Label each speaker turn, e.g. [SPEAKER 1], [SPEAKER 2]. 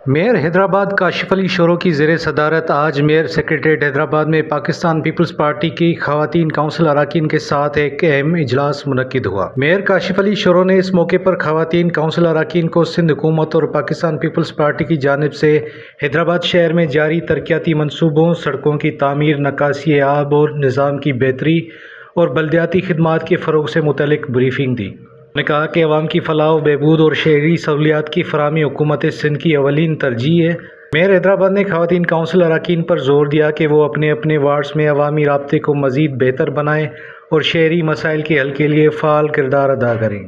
[SPEAKER 1] Mayor Hyderabad Kashif علی شورو کی زیر صدارت آج میئر سیکریٹریٹ حیدرآباد میں پاکستان پیپلز پارٹی کی خواتین کونسل اراکین کے ساتھ ایک اہم اجلاس منعقد ہوا۔ میئر کاشف علی شورو نے اس موقع پر خواتین کونسل اراکین کو سندھ حکومت اور پاکستان پیپلز پارٹی کی جانب سے حیدرآباد شہر میں جاری ترقیاتی منصوبوں، سڑکوں کی تعمیر، نکاسی آب اور نظام کی بہتری اور بلدیاتی خدمات کے فروغ سے متعلق بریفنگ دی۔ انہوں نے کہا کہ عوام کی فلاح و بہبود اور شہری سہولیات کی فراہمی حکومت سندھ کی اولین ترجیح ہے۔ میئر حیدرآباد نے خواتین کونسل اراکین پر زور دیا کہ وہ اپنے اپنے وارڈز میں عوامی رابطے کو مزید بہتر بنائیں اور شہری مسائل کے حل کے لیے فعال کردار ادا کریں۔